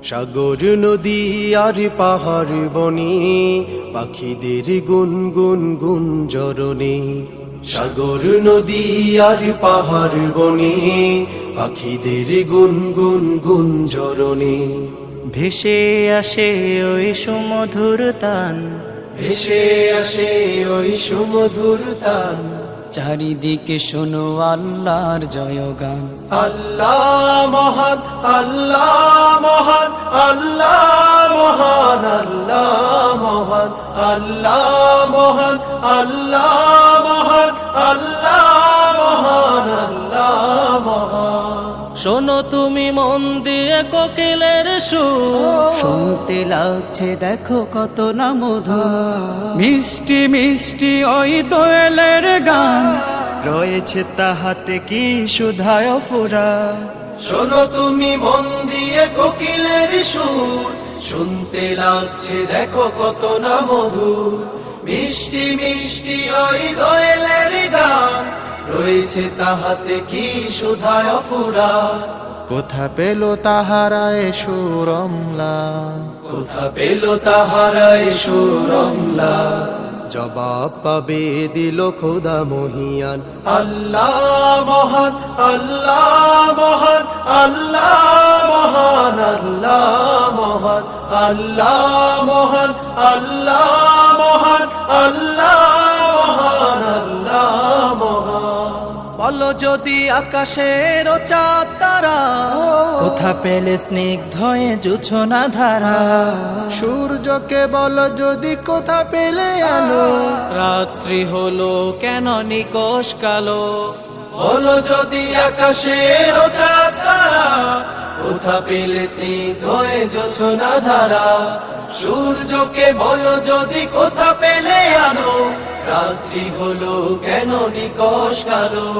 সাগর নদী আর পাহাড় বনে পাখিদের গুনগুন গুঞ্জরণে। সাগর নদী আর পাহাড় বনে পাখিদের গুনগুন গুঞ্জরণে। ভেসে আসে ওই সুমধুর তান, ভেসে আসে ওই সুমধুর তান। চারিদিকে শোনো আল্লাহর জয়গান। আল্লাহ মহান, আল্লাহ মহান, আল্লাহ মহান, আল্লাহ মহান, আল্লাহ মহান, আল্লাহ মহান, আল্লাহ মহান, আল্লাহ মহান। শোনো তুমি মন দিয়ে কোকিলের সুর, শুনতে লাগছে দেখো কত না মধুর। মিষ্টি মিষ্টি ওই দোয়েলের গান, রয়েছে তাহাতে কি সুধায় ফুরা। শোনো তুমি মন দিয়ে কোকিলের সুর, শুনতে লাগছে দেখো কত না মধুর। মিষ্টি মিষ্টি ওই দোয়েলের গান, রয়েছে তাহাতে কি সুধায় ফুরা। কোথা পেল তাহারায় সুরমলা, কোথা পেল তাহারায় সুরমলা। জবাব পাবে দিল খোদা মহিয়ান। আল্লাহ মহান, আল্লাহ মহান, আল্লাহ মহান, আল্লাহ মহান, আল্লাহ মহান, আল্লাহ মহান, আল্লাহ মহান, আল্লাহ মহান। বলো যদি আকাশের চাঁদ তারা, কোথা পেলে স্নিগ্ধ জোছনা ধারা। সূর্যকে বল যদি কোথা পেলে আলো, রাত্রি হলো কেন নিকশ কালো। বলো যদি আকাশের চাঁদ তারা, কোথা পেলে স্নিগ্ধ জোছনা ধারা। সূর্যকে বলো যদি কোথা পেলে আলো, রাত্রি হলো কেন নিকশ কালো।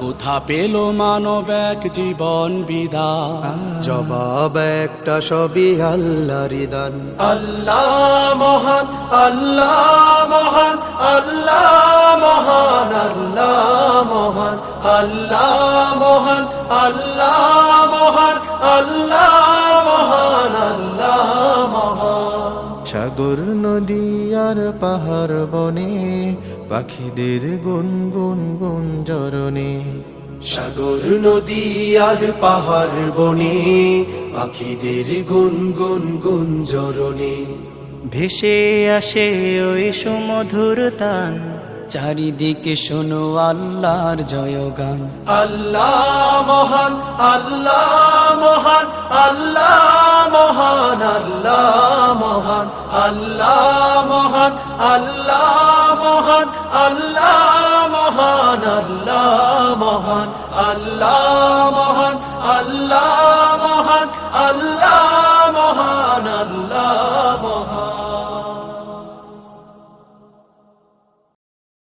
কোথা পেল মানব এক জীবন বিধান, জবাব একটা সবই আল্লাহর দান। আল্লাহ মহান, আল্লাহ মহান, আল্লাহ মহান, আল্লাহ মহান, আল্লাহ মহান, আল্লাহ মহান, আল্লাহ মহান, আল্লাহ মহান। সাগর নদী আর পাহাড় বনে পাখিদের গুনগুন গুঞ্জরণে। সাগর নদী আর পাহাড় বনে পাখিদের গুনগুন গুঞ্জরণে। ভেসে আসে ওই সুমধুর তান, চারিদিকে শোনো আল্লাহর জয়গান। আল্লাহ মহান, আল্লাহ মহান, আল্লাহ মহান, আল্লাহ মহান, আল্লাহ মহান, আল্লাহ মহান, আল্লাহ মহান, আল্লাহ মহান, আল্লাহ